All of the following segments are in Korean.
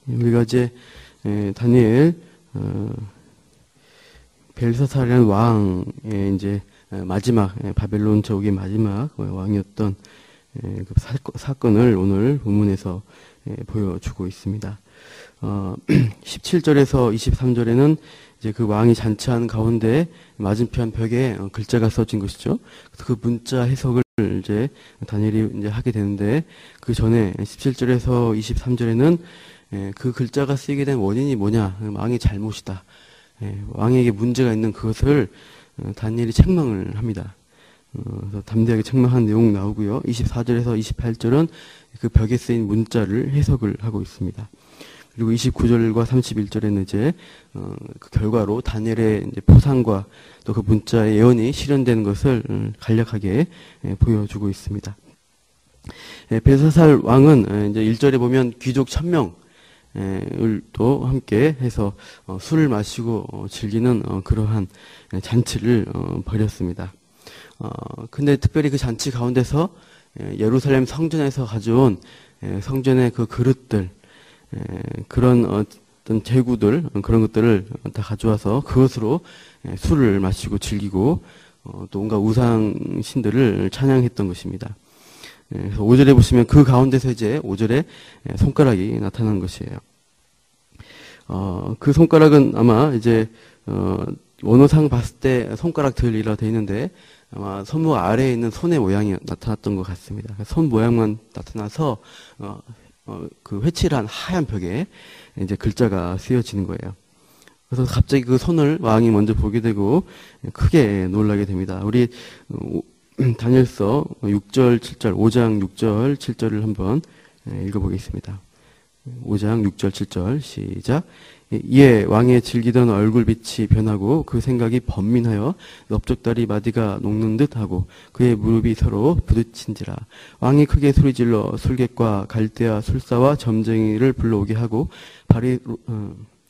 우리가 이제 다니엘 벨사살이라는 왕의 이제 마지막 바벨론 제국의 마지막 왕이었던 그 사건을 오늘 본문에서 보여주고 있습니다. 17절에서 23절에는 이제 그 왕이 잔치한 가운데 맞은편 벽에 글자가 써진 것이죠. 그 문자 해석을 이제 다니엘이 이제 하게 되는데, 그 전에 17절에서 23절에는 그 글자가 쓰이게 된 원인이 뭐냐, 왕의 잘못이다, 왕에게 문제가 있는 그것을 다니엘이 책망을 합니다. 그래서 담대하게 책망한 내용 나오고요. 24절에서 28절은 그 벽에 쓰인 문자를 해석을 하고 있습니다. 그리고 29절과 31절에는 이제 그 결과로 다니엘의 이제 포상과 또 그 문자의 예언이 실현되는 것을 간략하게 보여주고 있습니다. 벨사살 왕은 이제 1절에 보면 귀족 1000명을 또 함께 해서 술을 마시고 즐기는 그러한 잔치를 벌였습니다. 근데 특별히 그 잔치 가운데서 예루살렘 성전에서 가져온 성전의 그 그릇들, 그런 어떤 재구들, 그런 것들을 다 가져와서 그것으로 술을 마시고 즐기고 또 온갖 우상신들을 찬양했던 것입니다. 그래서 5절에 보시면 그 가운데서 이제 5절에 손가락이 나타난 것이에요. 그 손가락은 아마 이제 원어상 봤을 때 손가락들이라 되어 있는데 아마 손목 아래에 있는 손의 모양이 나타났던 것 같습니다. 손 모양만 나타나서 그 회칠한 하얀 벽에 이제 글자가 쓰여지는 거예요. 그래서 갑자기 그 손을 왕이 먼저 보게 되고 크게 놀라게 됩니다. 우리 다니엘서 6절, 7절, 5장 6절, 7절을 한번 읽어보겠습니다. 5장 6절, 7절 시작. 이에 왕의 즐기던 얼굴빛이 변하고 그 생각이 번민하여 넓적다리 마디가 녹는 듯하고 그의 무릎이 서로 부딪힌지라. 왕이 크게 소리질러 술객과 갈대아 술사와 점쟁이를 불러오게 하고 바리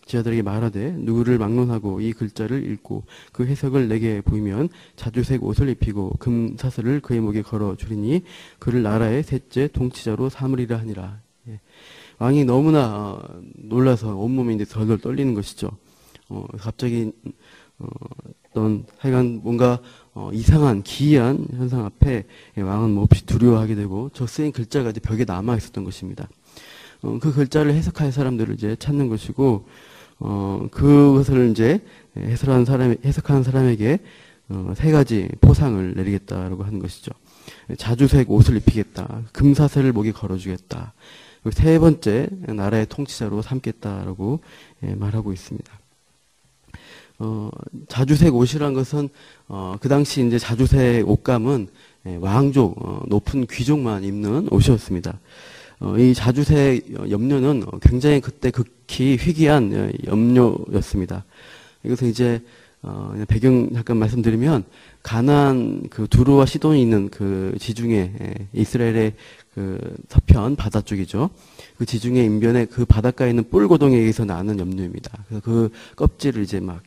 지하들에게 말하되 누구를 막론하고 이 글자를 읽고 그 해석을 내게 보이면 자주색 옷을 입히고 금사슬을 그의 목에 걸어 주리니 그를 나라의 셋째 통치자로 삼으리라 하니라. 왕이 너무나 놀라서 온몸이 이제 덜덜 떨리는 것이죠. 갑자기 어떤 하여간 뭔가 이상한 기이한 현상 앞에 왕은 몹시 두려워하게 되고 저 쓰인 글자가 이제 벽에 남아 있었던 것입니다. 그 글자를 해석할 사람들을 이제 찾는 것이고 그것을 이제 해석하는 사람에게 세 가지 포상을 내리겠다라고 하는 것이죠. 자주색 옷을 입히겠다, 금사슬을 목에 걸어주겠다, 세 번째 나라의 통치자로 삼겠다라고 말하고 있습니다. 자주색 옷이란 것은 그 당시 이제 자주색 옷감은 왕족, 높은 귀족만 입는 옷이었습니다. 이 자주색 염료는 굉장히 그때 극히 희귀한 염료였습니다. 이것은 이제 배경 잠깐 말씀드리면 가나안 그 두로와 시돈이 있는 그 지중해, 이스라엘의 그 서편 바다 쪽이죠. 그 지중해 인변에 그 바닷가에 있는 뿔고동에 의해서 나는 염료입니다. 그래서 그 껍질을 이제 막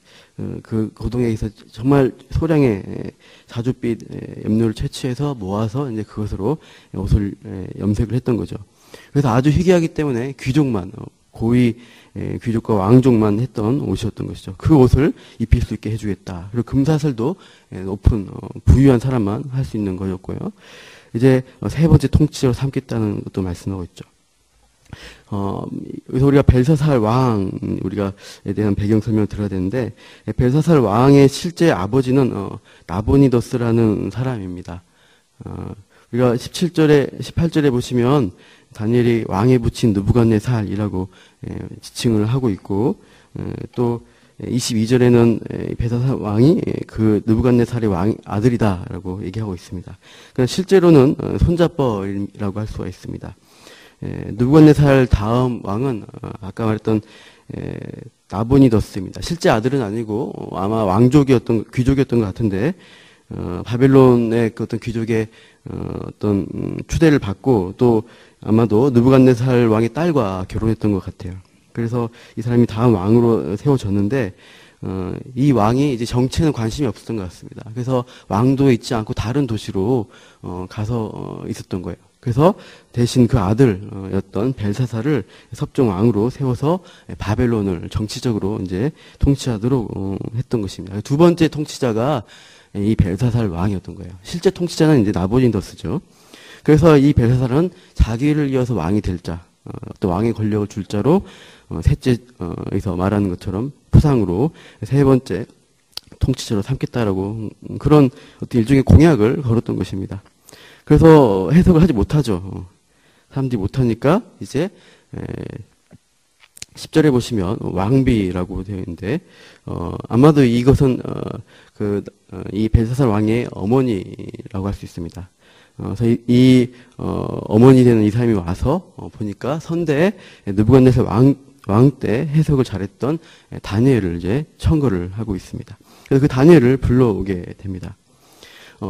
그 고동에 의해서 정말 소량의 자줏빛 염료를 채취해서 모아서 이제 그것으로 옷을 염색을 했던 거죠. 그래서 아주 희귀하기 때문에 귀족만, 고위 귀족과 왕족만 했던 옷이었던 것이죠. 그 옷을 입힐 수 있게 해주겠다. 그리고 금사슬도 높은 부유한 사람만 할 수 있는 거였고요. 이제 세 번째 통치자로 삼겠다는 것도 말씀하고 있죠. 여기서 우리가 벨사살 왕, 우리가에 대한 배경 설명을 들어야 되는데, 벨사살 왕의 실제 아버지는 나보니더스라는 사람입니다. 우리가 18절에 보시면 다니엘이 왕에 붙인 느부갓네살이라고 지칭을 하고 있고, 또 22절에는 벨사살 왕이 그 느부갓네살의 왕 아들이다라고 얘기하고 있습니다. 그러나 실제로는 손자뻘이라고 할 수가 있습니다. 느부갓네살 다음 왕은 아까 말했던 나보니더스입니다. 실제 아들은 아니고 아마 귀족이었던 것 같은데 바벨론의 그 어떤 귀족의 어떤 추대를 받고 또 아마도 느부갓네살 왕의 딸과 결혼했던 것 같아요. 그래서 이 사람이 다음 왕으로 세워졌는데 이 왕이 이제 정치에는 관심이 없었던 것 같습니다. 그래서 왕도에 있지 않고 다른 도시로 가서 있었던 거예요. 그래서 대신 그 아들였던 벨사살을 섭정 왕으로 세워서 바벨론을 정치적으로 이제 통치하도록 했던 것입니다. 두 번째 통치자가 이 벨사살 왕이었던 거예요. 실제 통치자는 이제 나보딘더스죠. 그래서 이 벨사살은 자기를 이어서 왕이 될 자, 또 왕의 권력을 줄 자로 셋째에서 말하는 것처럼 표상으로 세 번째 통치자로 삼겠다라고 그런 어떤 일종의 공약을 걸었던 것입니다. 그래서 해석을 하지 못하죠. 사람들이 못하니까 이제 10절에 보시면 왕비라고 되어 있는데 아마도 이것은 이 벨사살 왕의 어머니라고 할 수 있습니다. 그래서 어머니 되는 이 사람이 와서 보니까 선대에 느부갓네살 왕 때 해석을 잘했던 다니엘을 이제 청거를 하고 있습니다. 그래서 그 다니엘을 불러오게 됩니다.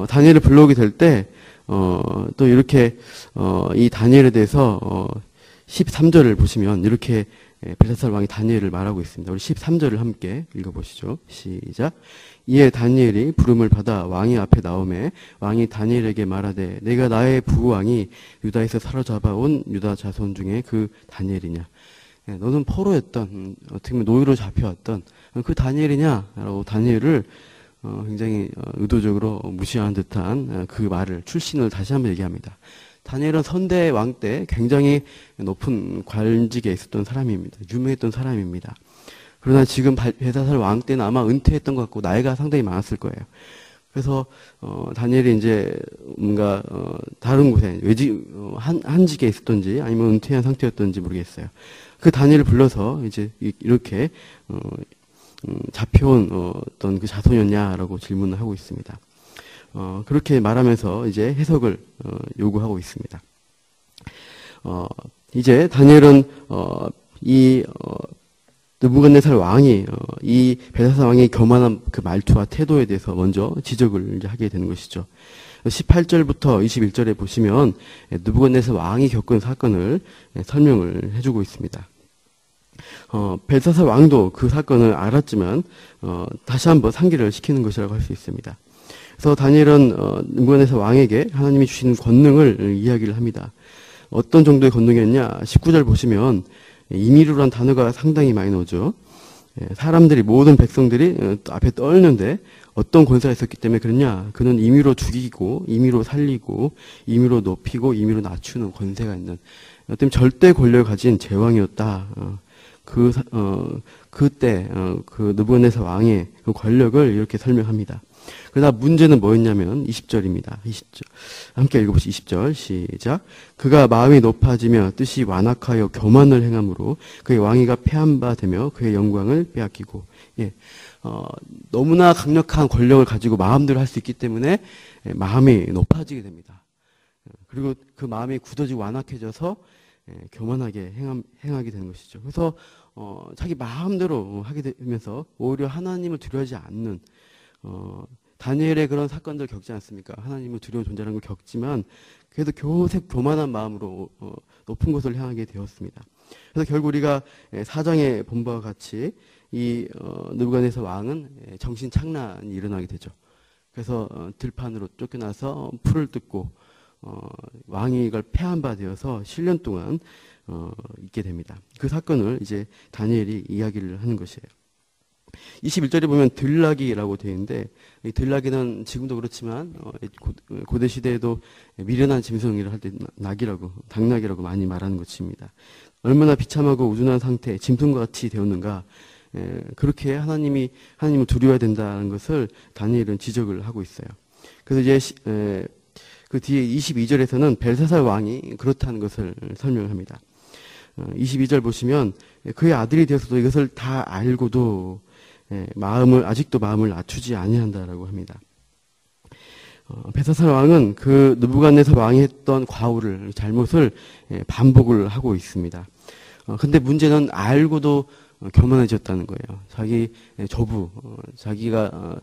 다니엘을 불러오게 될 때 또 이렇게 이 다니엘에 대해서 13절을 보시면 이렇게 벨사살 왕이 다니엘을 말하고 있습니다. 우리 13절을 함께 읽어보시죠. 시작. 이에 다니엘이 부름을 받아 왕이 앞에 나오매 왕이 다니엘에게 말하되 내가 나의 부왕이 유다에서 사로잡아온 유다 자손 중에 그 다니엘이냐. 너는 포로였던 어떻게 보면 노예로 잡혀왔던 그 다니엘이냐라고 다니엘을 굉장히 의도적으로 무시하는 듯한 그 말을 출신을 다시 한번 얘기합니다. 다니엘은 선대 왕 때 굉장히 높은 관직에 있었던 사람입니다. 유명했던 사람입니다. 그러나 지금 벨사살 왕 때는 아마 은퇴했던 것 같고 나이가 상당히 많았을 거예요. 그래서 다니엘이 이제 뭔가 다른 곳에 한직에 있었던지 아니면 은퇴한 상태였던지 모르겠어요. 그 다니엘을 불러서 이제 이렇게 잡혀온 어떤 그 자손이었냐라고 질문을 하고 있습니다. 그렇게 말하면서 이제 해석을 요구하고 있습니다. 이제 다니엘은 느부갓네살 왕이 이 벨사살 왕의 교만한 그 말투와 태도에 대해서 먼저 지적을 이제 하게 되는 것이죠. 18절부터 21절에 보시면 느부갓네살 왕이 겪은 사건을 설명을 해주고 있습니다. 벨사살 왕도 그 사건을 알았지만 다시 한번 상기를 시키는 것이라고 할 수 있습니다. 그래서 다니엘은 느부갓네살 왕에게 하나님이 주신 권능을 이야기를 합니다. 어떤 정도의 권능이었냐? 19절 보시면 임의로란 단어가 상당히 많이 나오죠. 사람들이 모든 백성들이 앞에 떨는데 어떤 권세가 있었기 때문에 그랬냐? 그는 임의로 죽이고 임의로 살리고 임의로 높이고 임의로 낮추는 권세가 있는 어떤 절대 권력을 가진 제왕이었다. 그때 그 느부갓네살 왕의 그 권력을 이렇게 설명합니다. 그러나 문제는 뭐였냐면 20절입니다. 20절. 함께 읽어보시죠. 20절 시작. 그가 마음이 높아지며 뜻이 완악하여 교만을 행함으로 그의 왕위가 패한 바 되며 그의 영광을 빼앗기고 너무나 강력한 권력을 가지고 마음대로 할 수 있기 때문에 마음이 높아지게 됩니다. 그리고 그 마음이 굳어지고 완악해져서 교만하게 행하게 되는 것이죠. 그래서 자기 마음대로 하게 되면서 오히려 하나님을 두려워하지 않는 다니엘의 그런 사건들 겪지 않습니까? 하나님을 두려운 존재라는 걸 겪지만 그래도 교색 교만한 마음으로 높은 곳을 향하게 되었습니다. 그래서 결국 우리가 사장에 본 바와 같이 이 느부갓네살 왕은 정신 착란이 일어나게 되죠. 그래서 들판으로 쫓겨나서 풀을 뜯고 왕이 이걸 패한 바 되어서 7년 동안 있게 됩니다. 그 사건을 이제 다니엘이 이야기를 하는 것이에요. 21절에 보면 들나기라고 되어 있는데 이 들나기는 지금도 그렇지만 고대 시대에도 미련한 짐승이라 할 때 낙이라고 당나귀라고 많이 말하는 것입니다. 얼마나 비참하고 우둔한 상태 짐승과 같이 되었는가. 그렇게 하나님을 두려워야 된다는 것을 다니엘은 지적을 하고 있어요. 그래서 이제 그 뒤에 22절에서는 벨사살 왕이 그렇다는 것을 설명합니다. 22절 보시면 그의 아들이 되어서도 이것을 다 알고도 아직도 마음을 낮추지 아니한다라고 합니다. 벨사살 왕은 그 느부갓네살 왕이 했던 과오를 잘못을 반복을 하고 있습니다. 근데 문제는 알고도 교만해졌다는 거예요. 자기 조부, 자기가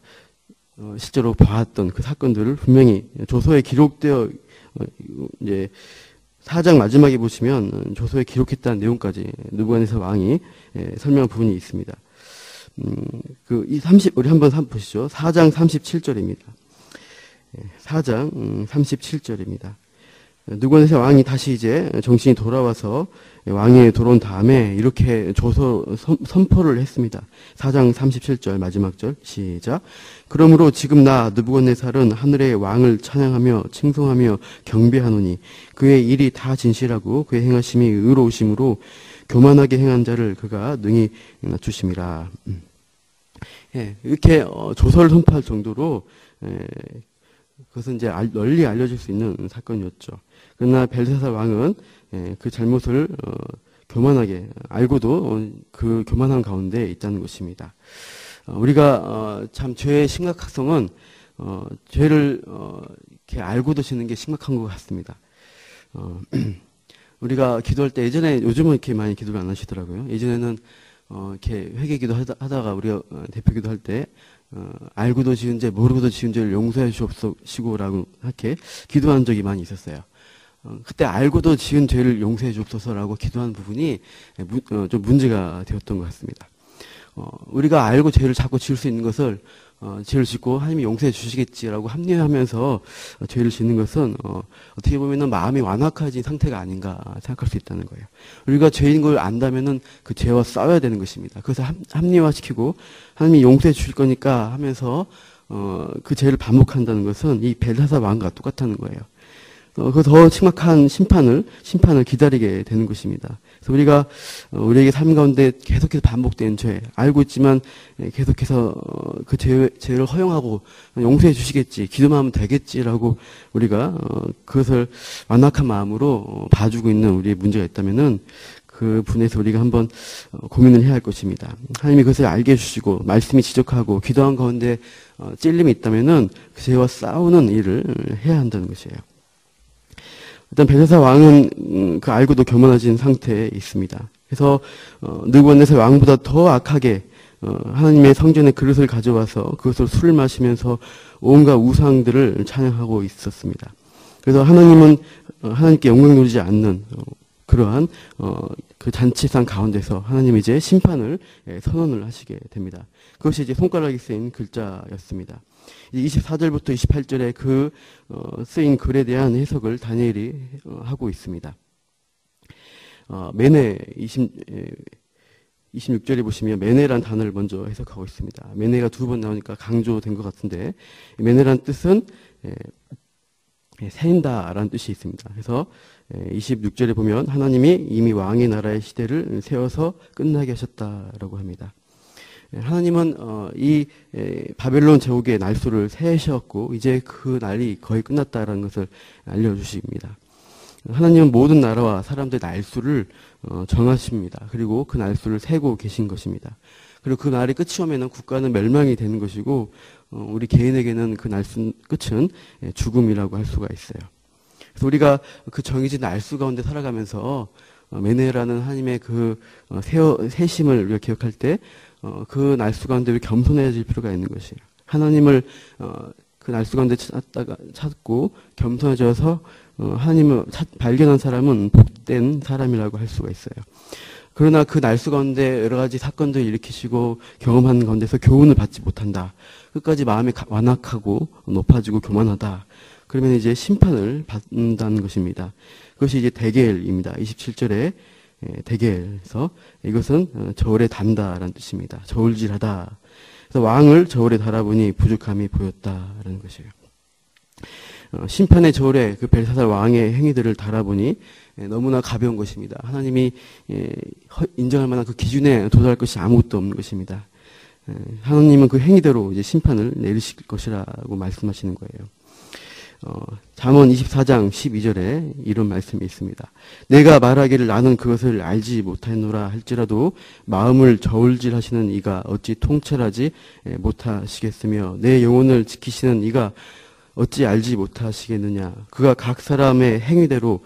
실제로 봐왔던 그 사건들을 분명히 조서에 기록되어 이제 4장 마지막에 보시면 조서에 기록했다는 내용까지 느부갓네살 왕이 설명한 부분이 있습니다. 우리 한번 보시죠. 4장 37절입니다. 4장 37절입니다. 느부갓네살 왕이 다시 이제 정신이 돌아와서 왕위에 들어온 다음에 이렇게 선포를 했습니다. 4장 37절 마지막 절 시작. 그러므로 지금 나 느부갓네살은 하늘의 왕을 찬양하며 칭송하며 경배하노니 그의 일이 다 진실하고 그의 행하심이 의로우심으로 교만하게 행한 자를 그가 능히 낮추심이라. 예, 이렇게 조서를 선포할 정도로 그것은 이제 널리 알려질 수 있는 사건이었죠. 그러나 벨사살 왕은 그 잘못을 교만하게 알고도 그 교만한 가운데 있다는 것입니다. 우리가 참 죄의 심각성은 죄를 이렇게 알고도 지는 게 심각한 것 같습니다. 우리가 기도할 때 요즘은 이렇게 많이 기도를 안 하시더라고요. 예전에는 이렇게 회개기도 하다가 우리가 대표기도 할 때 알고도 지은 죄, 모르고도 지은 죄를 용서해 주옵소서라고 이렇게 기도한 적이 많이 있었어요. 그때 알고도 지은 죄를 용서해 주옵소서라고 기도한 부분이 좀 문제가 되었던 것 같습니다. 우리가 알고 죄를 자꾸 지을 수 있는 것을 죄를 짓고 하나님이 용서해 주시겠지라고 합리화하면서 죄를 짓는 것은 어떻게 보면은 마음이 완악해진 상태가 아닌가 생각할 수 있다는 거예요. 우리가 죄인 걸 안다면은 그 죄와 싸워야 되는 것입니다. 그래서 합리화시키고 하나님이 용서해 주실 거니까 하면서 그 죄를 반복한다는 것은 이 벨사살 왕과 똑같다는 거예요. 그 더 심각한 심판을 기다리게 되는 것입니다. 그래서 우리가 우리에게 삶 가운데 계속해서 반복되는 죄, 알고 있지만 계속해서 그 죄를 허용하고 용서해 주시겠지, 기도만 하면 되겠지라고 우리가 그것을 완악한 마음으로 봐주고 있는 우리의 문제가 있다면은 그 분에서 우리가 한번 고민을 해야 할 것입니다. 하나님이 그것을 알게 해주시고 말씀이 지적하고 기도한 가운데 찔림이 있다면은 그 죄와 싸우는 일을 해야 한다는 것이에요. 일단 벨사살 왕은 그 알고도 교만해진 상태에 있습니다. 그래서 느부갓네살 왕보다 더 악하게 하나님의 성전에 그릇을 가져와서 그것을 술을 마시면서 온갖 우상들을 찬양하고 있었습니다. 그래서 하나님은 하나님께 영광 누리지 않는 그러한 그 잔치상 가운데서 하나님이 이제 심판을 선언을 하시게 됩니다. 그것이 이제 손가락에 쓰인 글자였습니다. 24절부터 28절에 그 쓰인 글에 대한 해석을 다니엘이 하고 있습니다. 메네 26절에 보시면 메네란 단어를 먼저 해석하고 있습니다. 메네가 두 번 나오니까 강조된 것 같은데 메네란 뜻은 세인다라는 뜻이 있습니다. 그래서 26절에 보면 하나님이 이미 왕의 나라의 시대를 세워서 끝나게 하셨다라고 합니다. 하나님은 이 바벨론 제국의 날수를 세셨고 이제 그 날이 거의 끝났다라는 것을 알려주십니다. 하나님은 모든 나라와 사람들의 날수를 정하십니다. 그리고 그 날수를 세고 계신 것입니다. 그리고 그 날이 끝이 오면은 국가는 멸망이 되는 것이고 우리 개인에게는 그 날수 끝은 죽음이라고 할 수가 있어요. 그래서 우리가 그 정해진 날수 가운데 살아가면서 메네라는 하나님의 그 세심을 우리가 기억할 때 그 날수 가운데 우리 겸손해질 필요가 있는 것이에요. 하나님을 그 날수 가운데 찾고 겸손해져서 하나님을 발견한 사람은 복된 사람이라고 할 수가 있어요. 그러나 그 날수 가운데 여러 가지 사건들을 일으키시고 경험한 가운데서 교훈을 받지 못한다. 끝까지 마음이 완악하고 높아지고 교만하다. 그러면 이제 심판을 받는다는 것입니다. 그것이 이제 데겔입니다. 27절에 데겔에서 이것은 저울에 단다라는 뜻입니다. 저울질하다. 그래서 왕을 저울에 달아보니 부족함이 보였다라는 것이에요. 심판의 저울에 그 벨사살 왕의 행위들을 달아보니 너무나 가벼운 것입니다. 하나님이 인정할 만한 그 기준에 도달할 것이 아무것도 없는 것입니다. 하나님은 그 행위대로 이제 심판을 내리실 것이라고 말씀하시는 거예요. 잠언 24장 12절에 이런 말씀이 있습니다. 내가 말하기를 나는 그것을 알지 못하노라 할지라도 마음을 저울질하시는 이가 어찌 통찰하지 못하시겠으며 내 영혼을 지키시는 이가 어찌 알지 못하시겠느냐. 그가 각 사람의 행위대로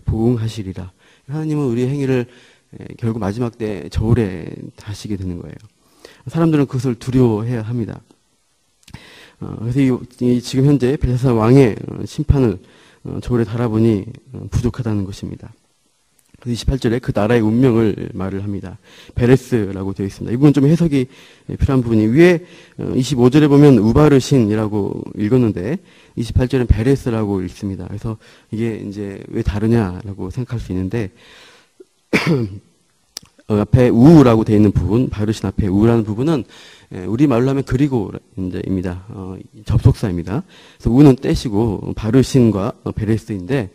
보응하시리라. 하나님은 우리의 행위를 결국 마지막 때 저울에 다시게 되는 거예요. 사람들은 그것을 두려워해야 합니다. 그래서 지금 현재 벨사살 왕의 심판을 저울에 달아보니 부족하다는 것입니다. 28절에 그 나라의 운명을 말을 합니다. 베레스라고 되어 있습니다. 이 부분 좀 해석이 필요한 부분이 위에 25절에 보면 우바르신이라고 읽었는데 28절은 베레스라고 읽습니다. 그래서 이게 이제 왜 다르냐라고 생각할 수 있는데 앞에 우라고 되어 있는 부분, 바르신 앞에 우라는 부분은 우리 말로 하면 그리고입니다. 접속사입니다. 그래서 우는 떼시고 바르신과 베레스인데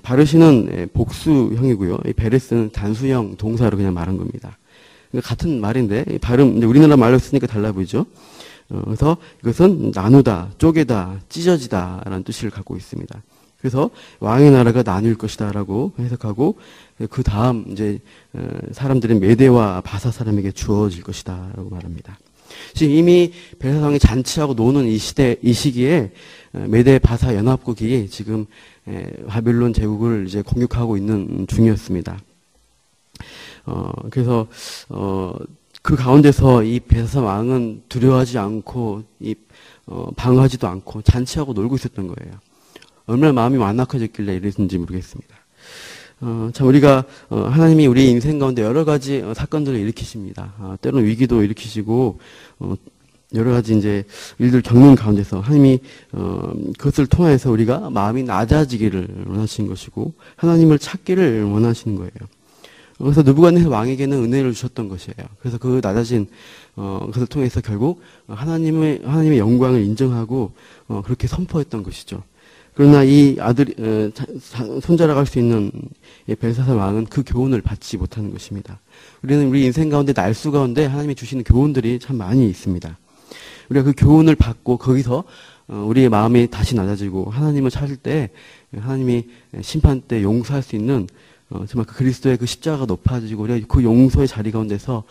바르신은 복수형이고요. 베레스는 단수형 동사로 그냥 말한 겁니다. 그러니까 같은 말인데 발음 우리나라 말로 쓰니까 달라 보이죠. 그래서 이것은 나누다, 쪼개다, 찢어지다라는 뜻을 갖고 있습니다. 그래서 왕의 나라가 나뉠 것이다라고 해석하고 그 다음 이제 사람들은 메대와 바사 사람에게 주어질 것이다라고 말합니다. 지금 이미 벨사상이 잔치하고 노는 이 시기에 메대 바사 연합국이 지금 바빌론 제국을 이제 공격하고 있는 중이었습니다. 그래서 그 가운데서 이 벨사사 왕은 두려워하지 않고 방어하지도 않고 잔치하고 놀고 있었던 거예요. 얼마나 마음이 완악해졌길래 이랬는지 모르겠습니다. 참 우리가 하나님이 우리 인생 가운데 여러 가지 사건들을 일으키십니다. 때로는 위기도 일으키시고 여러 가지 이제 일들 겪는 가운데서 하나님이 그것을 통해서 우리가 마음이 낮아지기를 원하시는 것이고 하나님을 찾기를 원하시는 거예요. 그래서 느부갓네살 왕에게는 은혜를 주셨던 것이에요. 그래서 그 낮아진 그것을 통해서 결국 하나님의 영광을 인정하고 그렇게 선포했던 것이죠. 그러나 이 손자라고 할 수 있는 벨사살 왕은 그 교훈을 받지 못하는 것입니다. 우리는 우리 인생 가운데 날수 가운데 하나님이 주시는 교훈들이 참 많이 있습니다. 우리가 그 교훈을 받고 거기서 우리의 마음이 다시 낮아지고 하나님을 찾을 때 하나님이 심판 때 용서할 수 있는 정말 그 그리스도의 그 십자가가 높아지고 우리가 그 용서의 자리 가운데서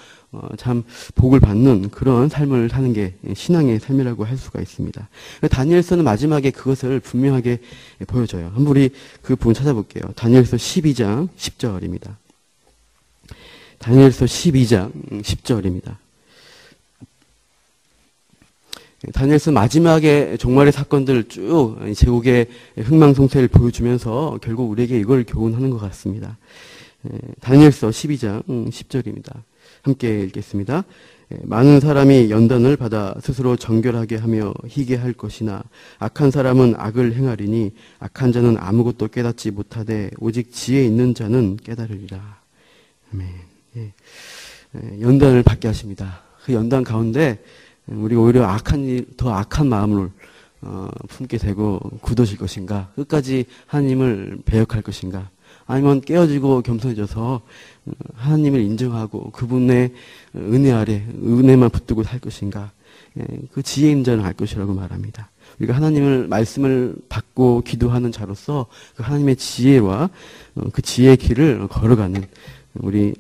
참 복을 받는 그런 삶을 사는 게 신앙의 삶이라고 할 수가 있습니다. 다니엘서는 마지막에 그것을 분명하게 보여줘요. 한번 우리 그 부분 찾아볼게요. 다니엘서 12장 10절입니다. 다니엘서 12장 10절입니다. 다니엘서 마지막에 종말의 사건들 쭉 제국의 흥망성쇠를 보여주면서 결국 우리에게 이걸 교훈하는 것 같습니다. 다니엘서 12장 10절입니다. 함께 읽겠습니다. 많은 사람이 연단을 받아 스스로 정결하게 하며 희게 할 것이나 악한 사람은 악을 행하리니 악한 자는 아무것도 깨닫지 못하되 오직 지혜 있는 자는 깨달으리라. 아멘. 연단을 받게 하십니다. 그 연단 가운데 우리가 오히려 더 악한 마음을 품게 되고 굳어질 것인가? 끝까지 하나님을 배역할 것인가? 아니면 깨어지고 겸손해져서 하나님을 인정하고 그분의 은혜 아래 은혜만 붙들고 살 것인가? 그 지혜 있는 자는 알 것이라고 말합니다. 우리가 하나님을 말씀을 받고 기도하는 자로서 그 하나님의 지혜와 그 지혜의 길을 걸어가는 우리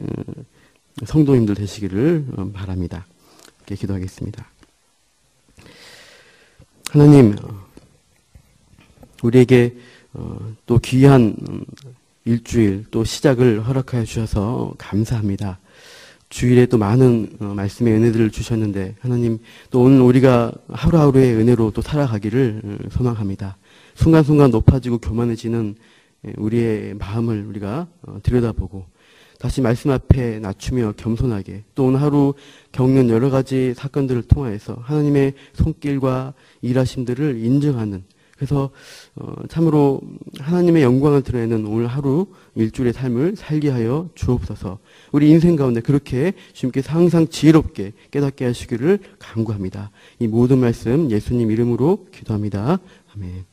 성도님들 되시기를 바랍니다. 이렇게 기도하겠습니다. 하나님, 우리에게 또 귀한 일주일 또 시작을 허락하여 주셔서 감사합니다. 주일에 또 많은 말씀의 은혜들을 주셨는데 하나님 또 오늘 우리가 하루하루의 은혜로 또 살아가기를 소망합니다. 순간순간 높아지고 교만해지는 우리의 마음을 우리가 들여다보고 다시 말씀 앞에 낮추며 겸손하게 또 오늘 하루 겪는 여러 가지 사건들을 통해서 하나님의 손길과 일하심들을 인정하는 그래서 참으로 하나님의 영광을 드러내는 오늘 하루 일주일의 삶을 살게 하여 주옵소서. 우리 인생 가운데 그렇게 주님께서 항상 지혜롭게 깨닫게 하시기를 간구합니다. 이 모든 말씀 예수님 이름으로 기도합니다. 아멘.